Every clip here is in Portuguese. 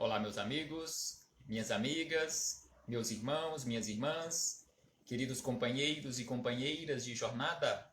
Olá, meus amigos, minhas amigas, meus irmãos, minhas irmãs, queridos companheiros e companheiras de jornada.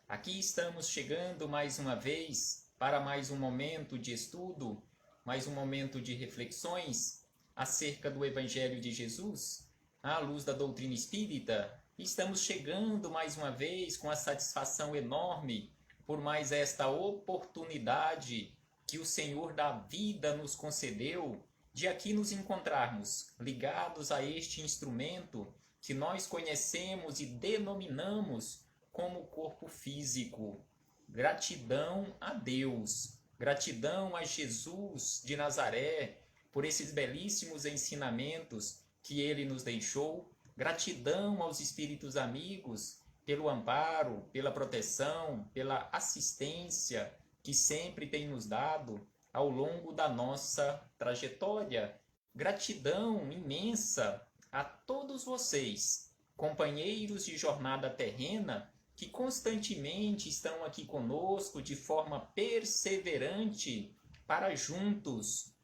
Aqui estamos chegando mais uma vez para mais um momento de estudo, mais um momento de reflexões acerca do Evangelho de Jesus, à luz da doutrina espírita. Estamos chegando mais uma vez com a satisfação enorme por mais esta oportunidade que o Senhor da vida nos concedeu de aqui nos encontrarmos ligados a este instrumento que nós conhecemos e denominamos como corpo físico. Gratidão a Deus, gratidão a Jesus de Nazaré por esses belíssimos ensinamentos que ele nos deixou, gratidão aos espíritos amigos pelo amparo, pela proteção, pela assistência que sempre tem nos dado ao longo da nossa trajetória. Gratidão imensa a todos vocês, companheiros de jornada terrena, que constantemente estão aqui conosco de forma perseverante para juntos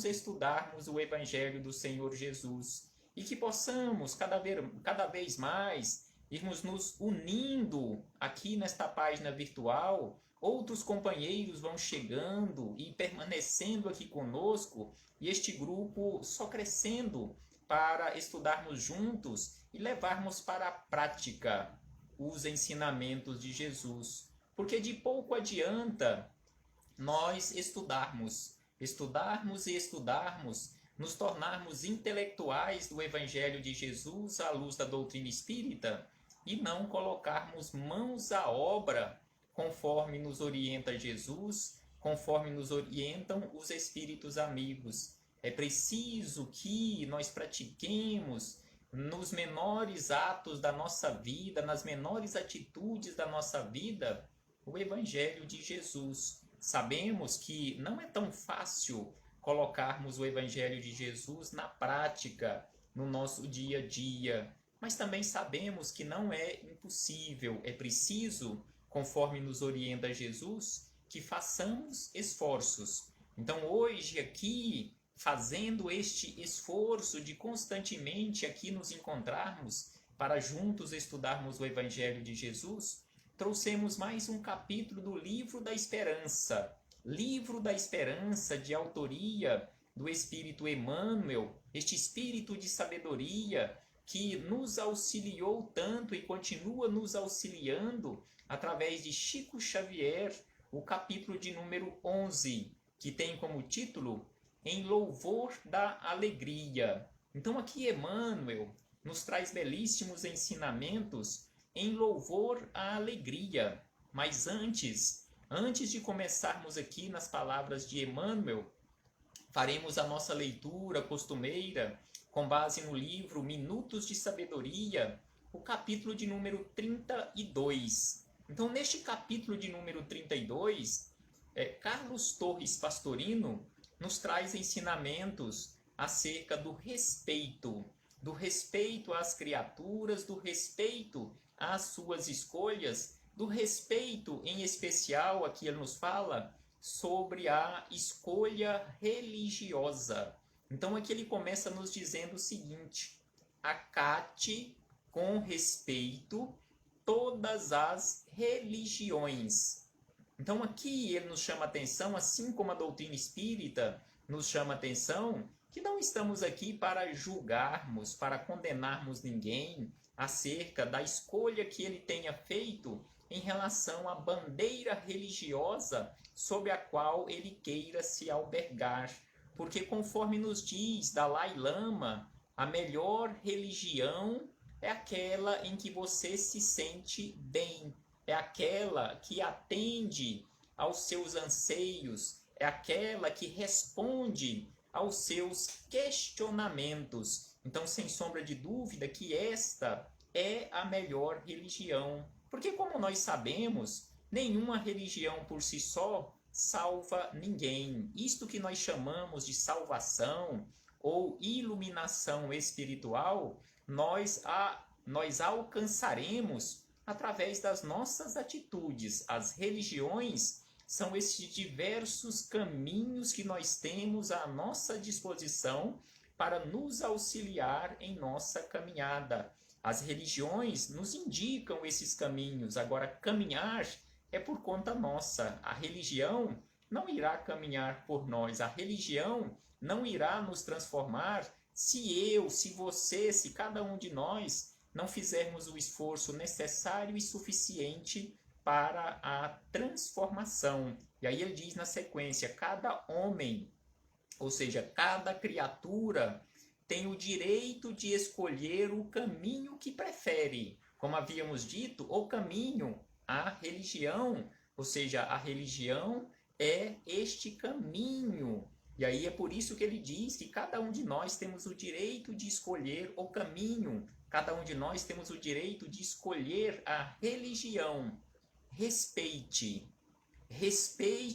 estudarmos o Evangelho do Senhor Jesus e que possamos cada vez mais irmos nos unindo aqui nesta página virtual. Outros companheiros vão chegando e permanecendo aqui conosco, e este grupo só crescendo para estudarmos juntos e levarmos para a prática os ensinamentos de Jesus. Porque de pouco adianta nós estudarmos, nos tornarmos intelectuais do Evangelho de Jesus à luz da doutrina espírita e não colocarmos mãos à obra conforme nos orienta Jesus, conforme nos orientam os espíritos amigos. É preciso que nós pratiquemos nos menores atos da nossa vida, nas menores atitudes da nossa vida, o Evangelho de Jesus. Sabemos que não é tão fácil colocarmos o Evangelho de Jesus na prática, no nosso dia a dia, mas também sabemos que não é impossível. É preciso, conforme nos orienta Jesus, que façamos esforços. Então hoje aqui, fazendo este esforço de constantemente aqui nos encontrarmos para juntos estudarmos o Evangelho de Jesus, trouxemos mais um capítulo do Livro da Esperança. Livro da Esperança, de autoria do Espírito Emmanuel, este Espírito de sabedoria que nos auxiliou tanto e continua nos auxiliando através de Chico Xavier, o capítulo de número 11, que tem como título Em Louvor da Alegria. Então aqui Emmanuel nos traz belíssimos ensinamentos em louvor à alegria. Mas antes de começarmos aqui nas palavras de Emmanuel, faremos a nossa leitura costumeira com base no livro Minutos de Sabedoria, o capítulo de número 32. Então, neste capítulo de número 32, Carlos Torres Pastorino nos traz ensinamentos acerca do respeito às criaturas, do respeito às suas escolhas, do respeito, em especial, aqui ele nos fala sobre a escolha religiosa. Então aqui ele começa nos dizendo o seguinte: acate com respeito todas as religiões. Então aqui ele nos chama a atenção, assim como a doutrina espírita nos chama a atenção, que não estamos aqui para julgarmos, para condenarmos ninguém acerca da escolha que ele tenha feito em relação à bandeira religiosa sob a qual ele queira se albergar. Porque conforme nos diz Dalai Lama, a melhor religião é aquela em que você se sente bem, é aquela que atende aos seus anseios, é aquela que responde aos seus questionamentos. Então, sem sombra de dúvida que esta é a melhor religião. Porque, como nós sabemos, nenhuma religião por si só salva ninguém. Isto que nós chamamos de salvação ou iluminação espiritual, nós alcançaremos através das nossas atitudes. As religiões são esses diversos caminhos que nós temos à nossa disposição para nos auxiliar em nossa caminhada. As religiões nos indicam esses caminhos, agora caminhar é por conta nossa. A religião não irá caminhar por nós, a religião não irá nos transformar se você, se cada um de nós não fizermos o esforço necessário e suficiente para a transformação. E aí ele diz na sequência, cada homem, ou seja, cada criatura tem o direito de escolher o caminho que prefere. Como havíamos dito, o caminho, a religião, ou seja, a religião é este caminho. E aí é por isso que ele diz que cada um de nós temos o direito de escolher o caminho. Cada um de nós temos o direito de escolher a religião. Respeite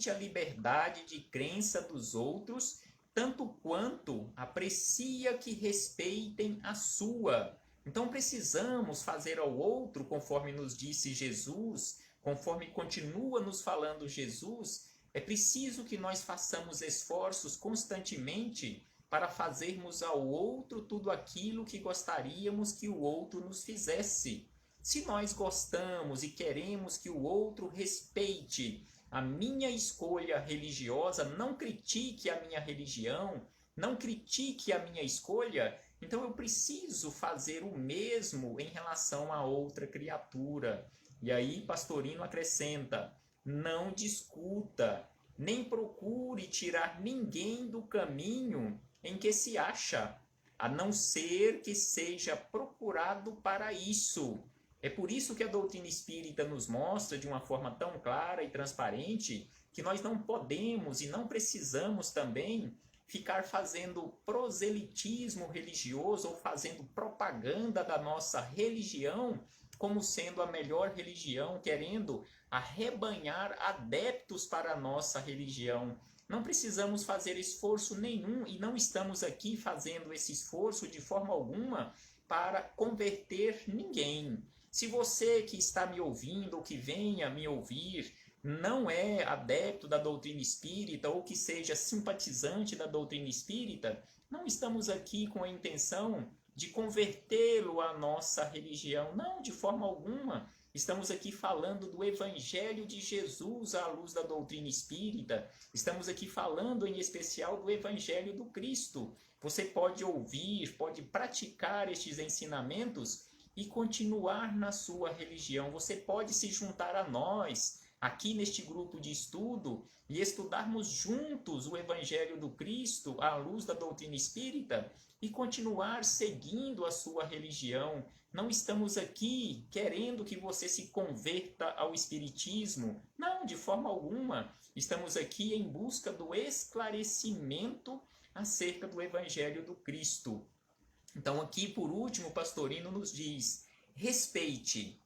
a liberdade de crença dos outros, tanto quanto aprecia que respeitem a sua. Então precisamos fazer ao outro, conforme nos disse Jesus, conforme continua nos falando Jesus, é preciso que nós façamos esforços constantemente para fazermos ao outro tudo aquilo que gostaríamos que o outro nos fizesse. Se nós gostamos e queremos que o outro respeite a minha escolha religiosa, não critique a minha religião, não critique a minha escolha, então eu preciso fazer o mesmo em relação a outra criatura. E aí Pastorino acrescenta, não discuta, nem procure tirar ninguém do caminho em que se acha, a não ser que seja procurado para isso. É por isso que a doutrina espírita nos mostra de uma forma tão clara e transparente que nós não podemos e não precisamos também ficar fazendo proselitismo religioso ou fazendo propaganda da nossa religião como sendo a melhor religião, querendo arrebanhar adeptos para a nossa religião. Não precisamos fazer esforço nenhum e não estamos aqui fazendo esse esforço de forma alguma para converter ninguém. Se você que está me ouvindo ou que venha me ouvir não é adepto da doutrina espírita ou que seja simpatizante da doutrina espírita, não estamos aqui com a intenção de convertê-lo à nossa religião. Não, de forma alguma. Estamos aqui falando do Evangelho de Jesus à luz da doutrina espírita. Estamos aqui falando em especial do Evangelho do Cristo. Você pode ouvir, pode praticar estes ensinamentos e continuar na sua religião. Você pode se juntar a nós aqui neste grupo de estudo e estudarmos juntos o Evangelho do Cristo à luz da doutrina espírita e continuar seguindo a sua religião. Não estamos aqui querendo que você se converta ao espiritismo. Não, de forma alguma. Estamos aqui em busca do esclarecimento acerca do Evangelho do Cristo. Então aqui, por último, o Pastorino nos diz, respeite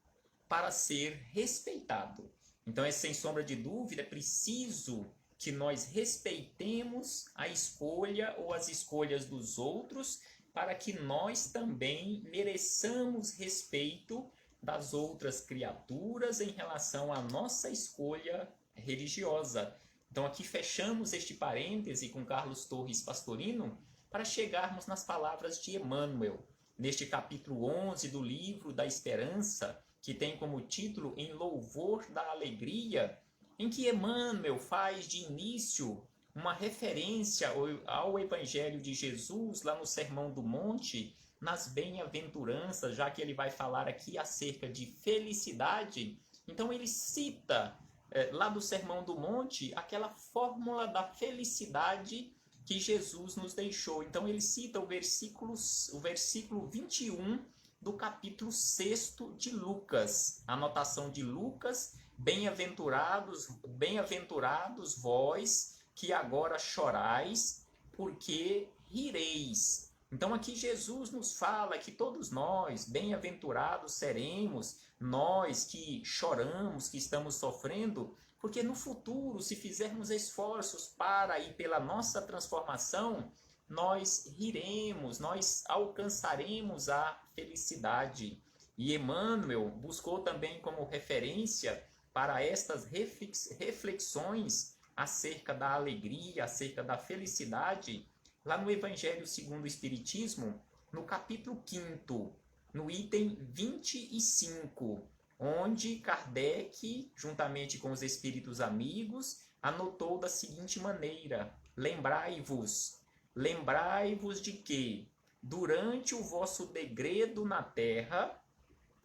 para ser respeitado. Então, sem sombra de dúvida, é preciso que nós respeitemos a escolha ou as escolhas dos outros para que nós também mereçamos respeito das outras criaturas em relação à nossa escolha religiosa. Então, aqui fechamos este parêntese com Carlos Torres Pastorino para chegarmos nas palavras de Emmanuel, neste capítulo 11 do livro da Esperança, que tem como título Em Louvor da Alegria, em que Emmanuel faz de início uma referência ao Evangelho de Jesus, lá no Sermão do Monte, nas bem-aventuranças, já que ele vai falar aqui acerca de felicidade. Então ele cita lá do Sermão do Monte aquela fórmula da felicidade que Jesus nos deixou. Então ele cita o versículo 21 do capítulo 6 de Lucas. A anotação de Lucas, bem-aventurados vós que agora chorais, porque rireis. Então aqui Jesus nos fala que todos nós, bem-aventurados seremos, nós que choramos, que estamos sofrendo, porque no futuro, se fizermos esforços para e pela nossa transformação, nós riremos, nós alcançaremos a felicidade. E Emmanuel buscou também como referência para estas reflexões acerca da alegria, acerca da felicidade, lá no Evangelho segundo o Espiritismo, no capítulo 5º, no item 25, onde Kardec, juntamente com os espíritos amigos, anotou da seguinte maneira: lembrai-vos de que, durante o vosso degredo na terra,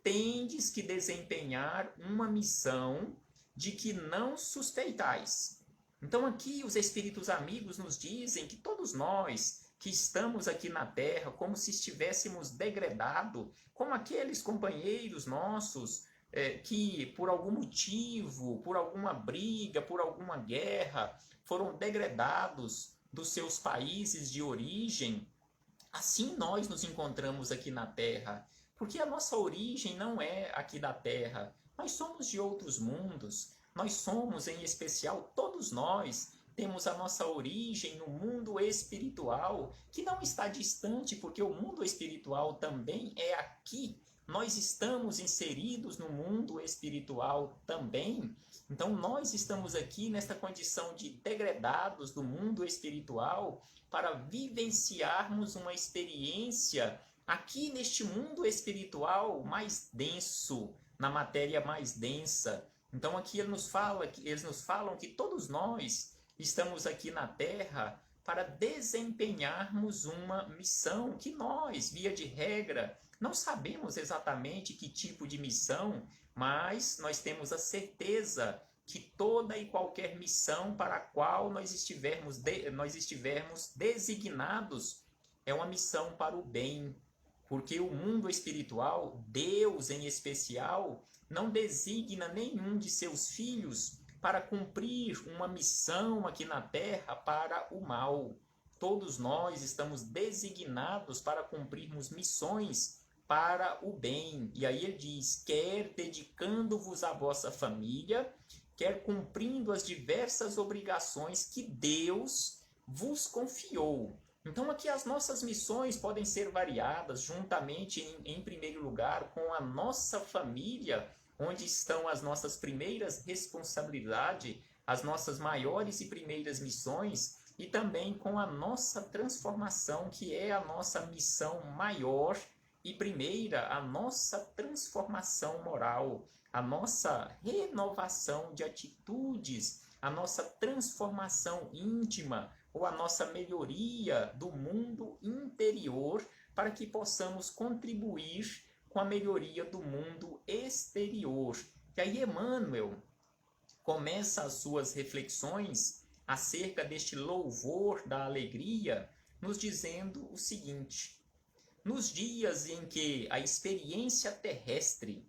tendes que desempenhar uma missão de que não suspeitais. Então aqui os espíritos amigos nos dizem que todos nós que estamos aqui na terra, como se estivéssemos degradado, como aqueles companheiros nossos que por algum motivo, por alguma briga, por alguma guerra, foram degradados dos seus países de origem, assim nós nos encontramos aqui na terra. Porque a nossa origem não é aqui da Terra. Nós somos de outros mundos. Nós somos, em especial, todos nós, temos a nossa origem no mundo espiritual, que não está distante, porque o mundo espiritual também é aqui. Nós estamos inseridos no mundo espiritual também. Então, nós estamos aqui nesta condição de degradados do mundo espiritual para vivenciarmos uma experiência aqui neste mundo espiritual mais denso, na matéria mais densa. Então aqui eles nos falam que todos nós estamos aqui na Terra para desempenharmos uma missão que nós, via de regra, não sabemos exatamente que tipo de missão, mas nós temos a certeza que toda e qualquer missão para a qual nós estivermos designados é uma missão para o bem. Porque o mundo espiritual, Deus em especial, não designa nenhum de seus filhos para cumprir uma missão aqui na terra para o mal. Todos nós estamos designados para cumprirmos missões para o bem. E aí ele diz, quer dedicando-vos à vossa família, quer cumprindo as diversas obrigações que Deus vos confiou. Então aqui as nossas missões podem ser variadas juntamente, em primeiro lugar, com a nossa família, onde estão as nossas primeiras responsabilidades, as nossas maiores e primeiras missões, e também com a nossa transformação, que é a nossa missão maior e primeira, a nossa transformação moral, a nossa renovação de atitudes, a nossa transformação íntima, ou a nossa melhoria do mundo interior, para que possamos contribuir com a melhoria do mundo exterior. E aí Emmanuel começa as suas reflexões acerca deste louvor da alegria, nos dizendo o seguinte: nos dias em que a experiência terrestre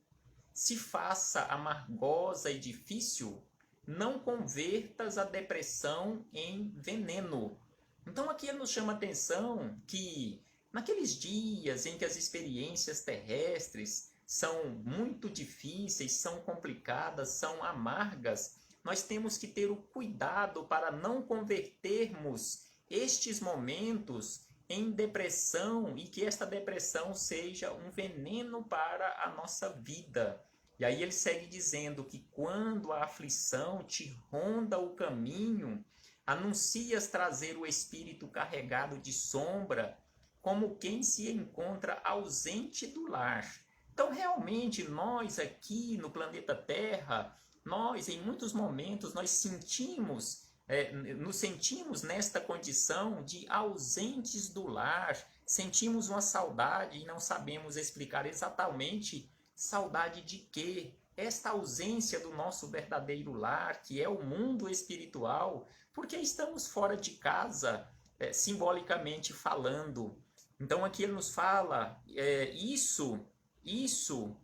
se faça amargosa e difícil, não convertas a depressão em veneno. Então aqui ele nos chama a atenção que naqueles dias em que as experiências terrestres são muito difíceis, são complicadas, são amargas, nós temos que ter o cuidado para não convertermos estes momentos em depressão e que esta depressão seja um veneno para a nossa vida. E aí ele segue dizendo que quando a aflição te ronda o caminho, anuncias trazer o espírito carregado de sombra, como quem se encontra ausente do lar. Então realmente nós aqui no planeta Terra, nós em muitos momentos nos sentimos nesta condição de ausentes do lar, sentimos uma saudade e não sabemos explicar exatamente saudade de quê? Esta ausência do nosso verdadeiro lar, que é o mundo espiritual, porque estamos fora de casa, simbolicamente falando. Então aqui ele nos fala, isso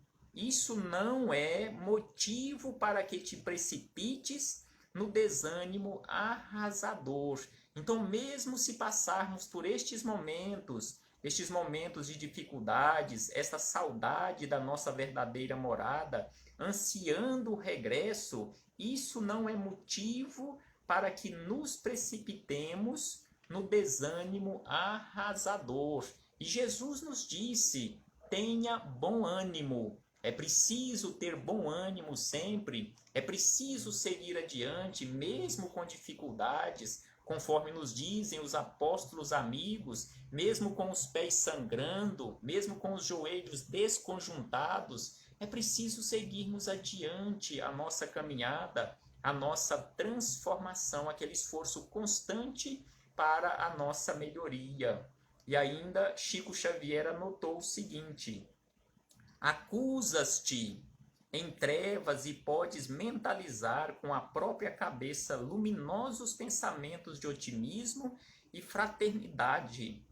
não é motivo para que te precipites no desânimo arrasador. Então mesmo se passarmos por estes momentos de dificuldades, essa saudade da nossa verdadeira morada, ansiando o regresso, isso não é motivo para que nos precipitemos no desânimo arrasador. E Jesus nos disse, tenha bom ânimo, É preciso ter bom ânimo sempre, é preciso seguir adiante, mesmo com dificuldades, conforme nos dizem os apóstolos amigos, mesmo com os pés sangrando, mesmo com os joelhos desconjuntados, é preciso seguirmos adiante a nossa caminhada, a nossa transformação, aquele esforço constante para a nossa melhoria. E ainda Chico Xavier anotou o seguinte: acusas-te em trevas e podes mentalizar com a própria cabeça luminosos pensamentos de otimismo e fraternidade,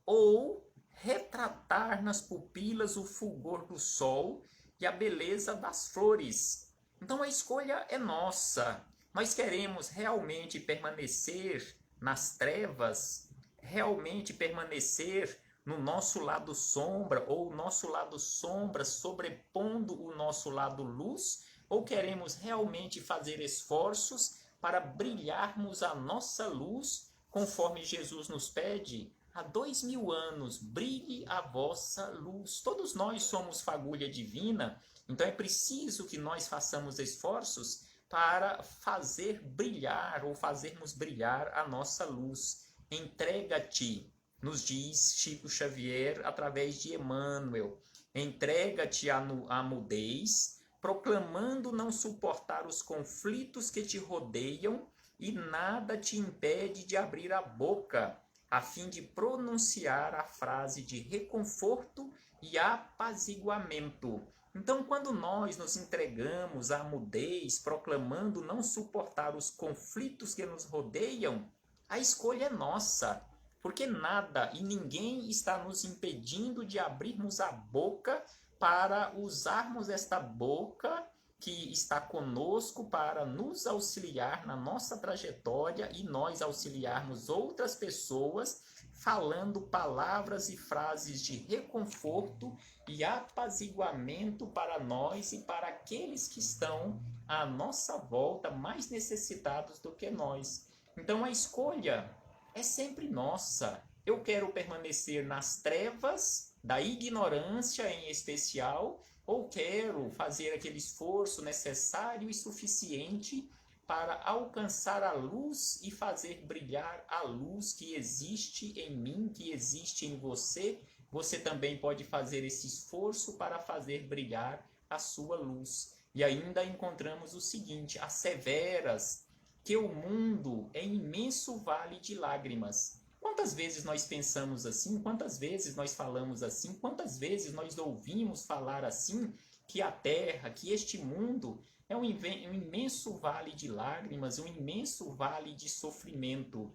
ou retratar nas pupilas o fulgor do sol e a beleza das flores. Então a escolha é nossa. Nós queremos realmente permanecer nas trevas, realmente permanecer no nosso lado sombra, ou o nosso lado sombra sobrepondo o nosso lado luz, ou queremos realmente fazer esforços para brilharmos a nossa luz, conforme Jesus nos pede? Há 2000 anos, brilhe a vossa luz. Todos nós somos fagulha divina, então é preciso que nós façamos esforços para fazer brilhar ou fazermos brilhar a nossa luz. Entrega-te, nos diz Chico Xavier através de Emmanuel. Entrega-te à mudez, proclamando não suportar os conflitos que te rodeiam, e nada te impede de abrir a boca, a fim de pronunciar a frase de reconforto e apaziguamento. Então, quando nós nos entregamos à mudez, proclamando não suportar os conflitos que nos rodeiam, a escolha é nossa, porque nada e ninguém está nos impedindo de abrirmos a boca para usarmos esta boca que está conosco para nos auxiliar na nossa trajetória e nós auxiliarmos outras pessoas, falando palavras e frases de reconforto e apaziguamento para nós e para aqueles que estão à nossa volta mais necessitados do que nós. Então a escolha é sempre nossa. Eu quero permanecer nas trevas da ignorância em especial, ou quero fazer aquele esforço necessário e suficiente para alcançar a luz e fazer brilhar a luz que existe em mim, que existe em você. Você também pode fazer esse esforço para fazer brilhar a sua luz. E ainda encontramos o seguinte: asseveras que o mundo é imenso vale de lágrimas. Quantas vezes nós pensamos assim? Quantas vezes nós falamos assim? Quantas vezes nós ouvimos falar assim? Que a Terra, que este mundo é um imenso vale de lágrimas, um imenso vale de sofrimento,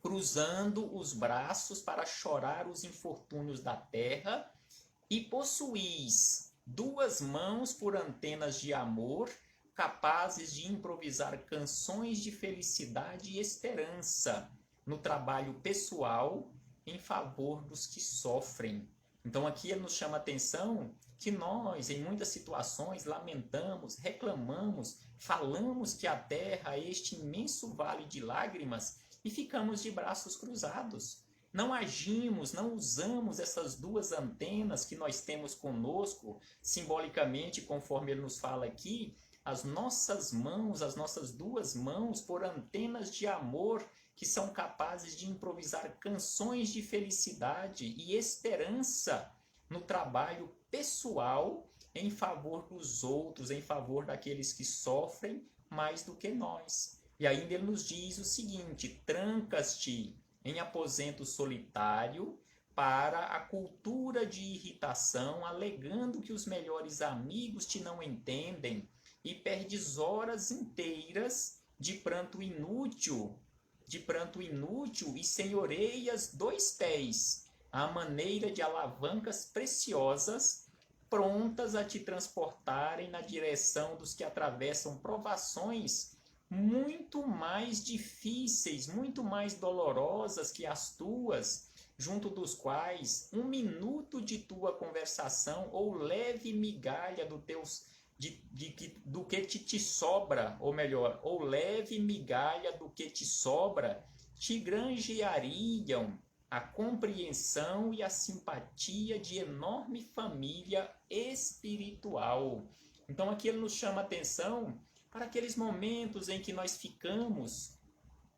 cruzando os braços para chorar os infortúnios da Terra, e possuís 2 mãos por antenas de amor, capazes de improvisar canções de felicidade e esperança no trabalho pessoal em favor dos que sofrem. Então aqui ele nos chama a atenção que nós, em muitas situações, lamentamos, reclamamos, falamos que a Terra é este imenso vale de lágrimas e ficamos de braços cruzados. Não agimos, não usamos essas 2 antenas que nós temos conosco, simbolicamente, conforme ele nos fala aqui, as nossas mãos, as nossas 2 mãos, por antenas de amor, que são capazes de improvisar canções de felicidade e esperança no trabalho pessoal em favor dos outros, em favor daqueles que sofrem mais do que nós. E ainda ele nos diz o seguinte: trancas-te em aposento solitário para a cultura de irritação, alegando que os melhores amigos te não entendem, e perdes horas inteiras de pranto inútil e senhoreias 2 pés, à maneira de alavancas preciosas, prontas a te transportarem na direção dos que atravessam provações muito mais difíceis, muito mais dolorosas que as tuas, junto dos quais 1 minuto de tua conversação ou leve migalha do que te sobra, ou melhor, ou leve migalha do que te sobra, te granjeariam a compreensão e a simpatia de enorme família espiritual. Então aqui ele nos chama a atenção para aqueles momentos em que nós ficamos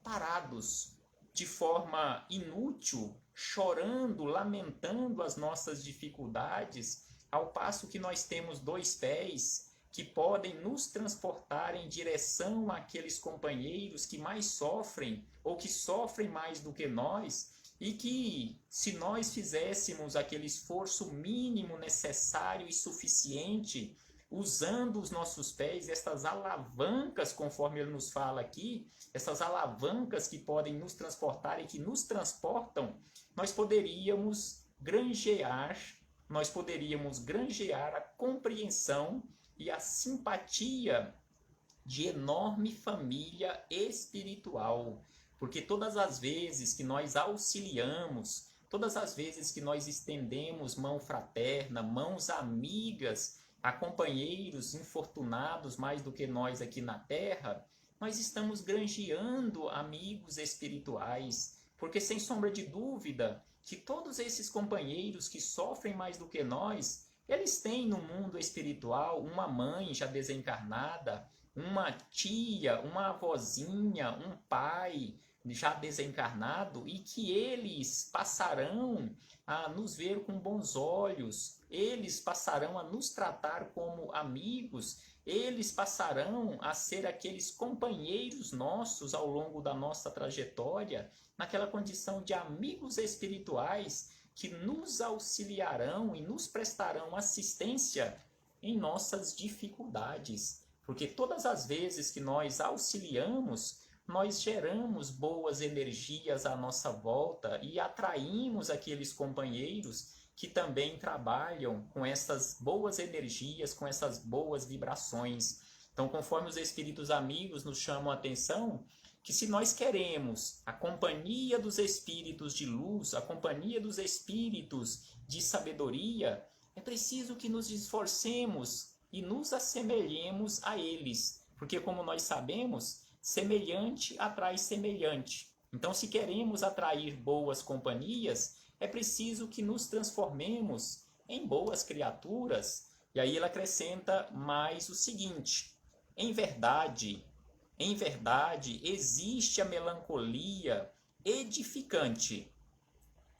parados de forma inútil, chorando, lamentando as nossas dificuldades, ao passo que nós temos dois pés que podem nos transportar em direção àqueles companheiros que mais sofrem ou que sofrem mais do que nós, e que, se nós fizéssemos aquele esforço mínimo necessário e suficiente, usando os nossos pés, estas alavancas, conforme ele nos fala aqui, essas alavancas que podem nos transportar e que nos transportam, nós poderíamos granjear a compreensão e a simpatia de enorme família espiritual. Porque todas as vezes que nós auxiliamos, todas as vezes que nós estendemos mão fraterna, mãos amigas a companheiros infortunados mais do que nós aqui na terra, nós estamos granjeando amigos espirituais. Porque sem sombra de dúvida que todos esses companheiros que sofrem mais do que nós, eles têm no mundo espiritual uma mãe já desencarnada, uma tia, uma avózinha, um pai já desencarnado, e que eles passarão a nos ver com bons olhos, eles passarão a nos tratar como amigos, eles passarão a ser aqueles companheiros nossos ao longo da nossa trajetória, naquela condição de amigos espirituais que nos auxiliarão e nos prestarão assistência em nossas dificuldades. Porque todas as vezes que nós auxiliamos, nós geramos boas energias à nossa volta e atraímos aqueles companheiros que também trabalham com essas boas energias, com essas boas vibrações. Então, conforme os espíritos amigos nos chamam a atenção, que se nós queremos a companhia dos espíritos de luz, a companhia dos espíritos de sabedoria, é preciso que nos esforcemos e nos assemelhemos a eles. Porque, como nós sabemos, semelhante atrai semelhante. Então, se queremos atrair boas companhias, é preciso que nos transformemos em boas criaturas. E aí ele acrescenta mais o seguinte: em verdade, existe a melancolia edificante.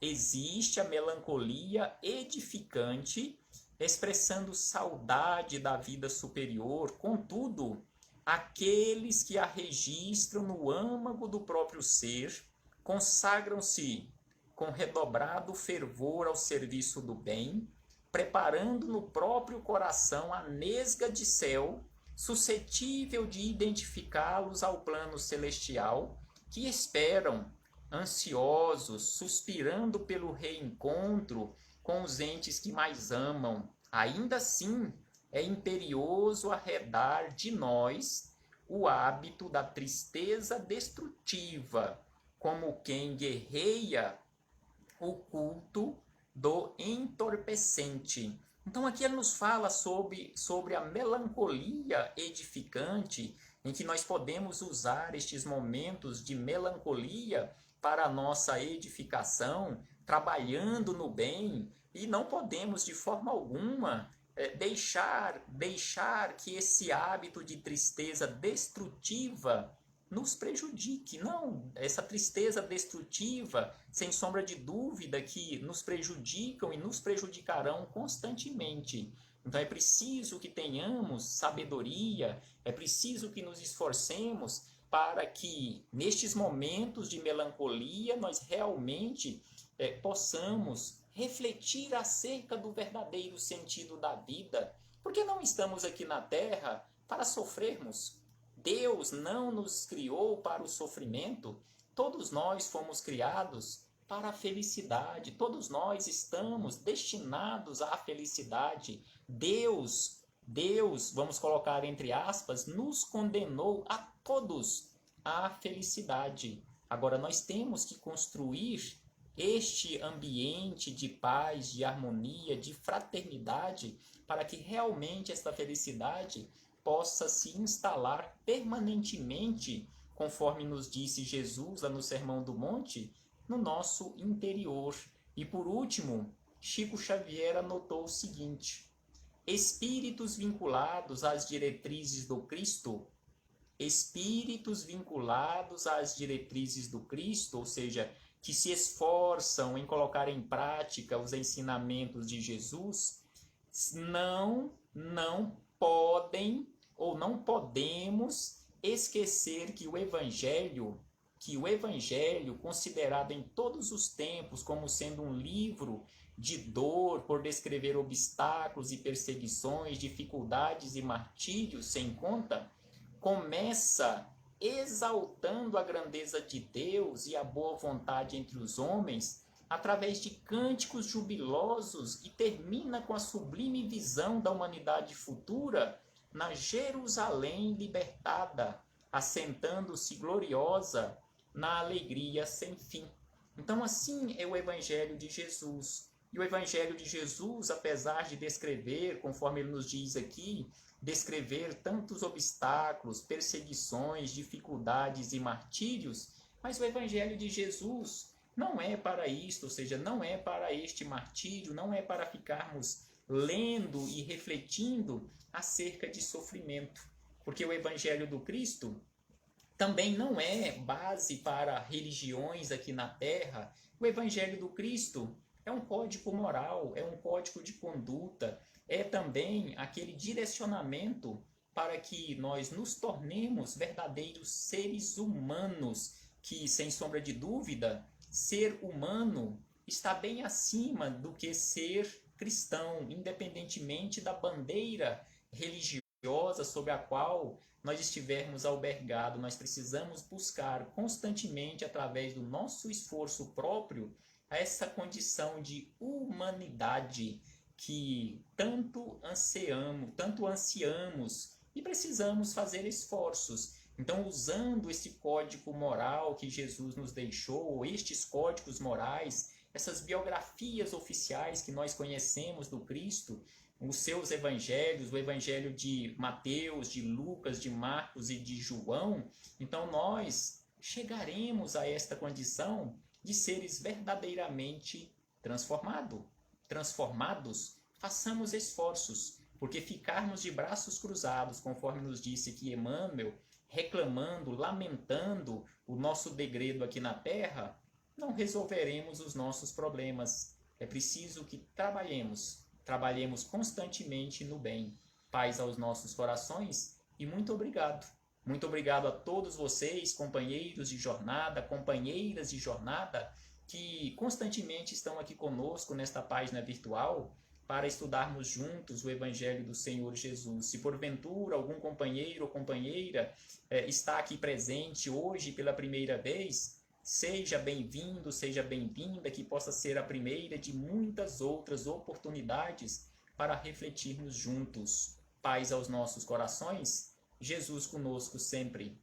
Existe a melancolia edificante, expressando saudade da vida superior. Contudo, aqueles que a registram no âmago do próprio ser consagram-se com redobrado fervor ao serviço do bem, preparando no próprio coração a nesga de céu, suscetível de identificá-los ao plano celestial, que esperam, ansiosos, suspirando pelo reencontro com os entes que mais amam. Ainda assim, é imperioso arredar de nós o hábito da tristeza destrutiva, como quem guerreia o culto do entorpecente. Então aqui ele nos fala sobre a melancolia edificante, em que nós podemos usar estes momentos de melancolia para a nossa edificação, trabalhando no bem, e não podemos de forma alguma deixar que esse hábito de tristeza destrutiva nos prejudique. Não, essa tristeza destrutiva, sem sombra de dúvida, que nos prejudicam e nos prejudicarão constantemente. Então é preciso que tenhamos sabedoria, é preciso que nos esforcemos para que nestes momentos de melancolia nós realmente possamos refletir acerca do verdadeiro sentido da vida. Porque não estamos aqui na Terra para sofrermos. Deus não nos criou para o sofrimento. Todos nós fomos criados para a felicidade. Todos nós estamos destinados à felicidade. Deus, vamos colocar entre aspas, nos condenou a todos à felicidade. Agora nós temos que construir este ambiente de paz, de harmonia, de fraternidade, para que realmente esta felicidade possa se instalar permanentemente, conforme nos disse Jesus lá no Sermão do Monte, no nosso interior. E por último, Chico Xavier anotou o seguinte: espíritos vinculados às diretrizes do Cristo, espíritos vinculados às diretrizes do Cristo, ou seja, que se esforçam em colocar em prática os ensinamentos de Jesus, não podem ou não podemos esquecer que o Evangelho, considerado em todos os tempos como sendo um livro de dor, por descrever obstáculos e perseguições, dificuldades e martírios sem conta, começa exaltando a grandeza de Deus e a boa vontade entre os homens através de cânticos jubilosos e termina com a sublime visão da humanidade futura na Jerusalém libertada, assentando-se gloriosa na alegria sem fim. Então, assim é o Evangelho de Jesus. E o Evangelho de Jesus, apesar de descrever, conforme ele nos diz aqui, descrever tantos obstáculos, perseguições, dificuldades e martírios, mas o Evangelho de Jesus não é para isto, ou seja, não é para este martírio, não é para ficarmos lendo e refletindo acerca de sofrimento, porque o Evangelho do Cristo também não é base para religiões aqui na Terra. O Evangelho do Cristo é um código moral, é um código de conduta, é também aquele direcionamento para que nós nos tornemos verdadeiros seres humanos, que, sem sombra de dúvida, ser humano está bem acima do que ser cristão, independentemente da bandeira religiosa sobre a qual nós estivermos albergados. Nós precisamos buscar constantemente, através do nosso esforço próprio, essa condição de humanidade que tanto ansiamos e precisamos fazer esforços. Então, usando esse código moral que Jesus nos deixou, estes códigos morais, essas biografias oficiais que nós conhecemos do Cristo, os seus evangelhos, o evangelho de Mateus, de Lucas, de Marcos e de João, então nós chegaremos a esta condição de seres verdadeiramente transformados. Façamos esforços, porque ficarmos de braços cruzados, conforme nos disse aqui Emmanuel, reclamando, lamentando o nosso degredo aqui na Terra, não resolveremos os nossos problemas. É preciso que trabalhemos constantemente no bem. Paz aos nossos corações e muito obrigado. Muito obrigado a todos vocês, companheiros de jornada, companheiras de jornada, que constantemente estão aqui conosco nesta página virtual para estudarmos juntos o Evangelho do Senhor Jesus. Se porventura algum companheiro ou companheira está aqui presente hoje pela primeira vez, seja bem-vindo, seja bem-vinda, que possa ser a primeira de muitas outras oportunidades para refletirmos juntos. Paz aos nossos corações, Jesus conosco sempre.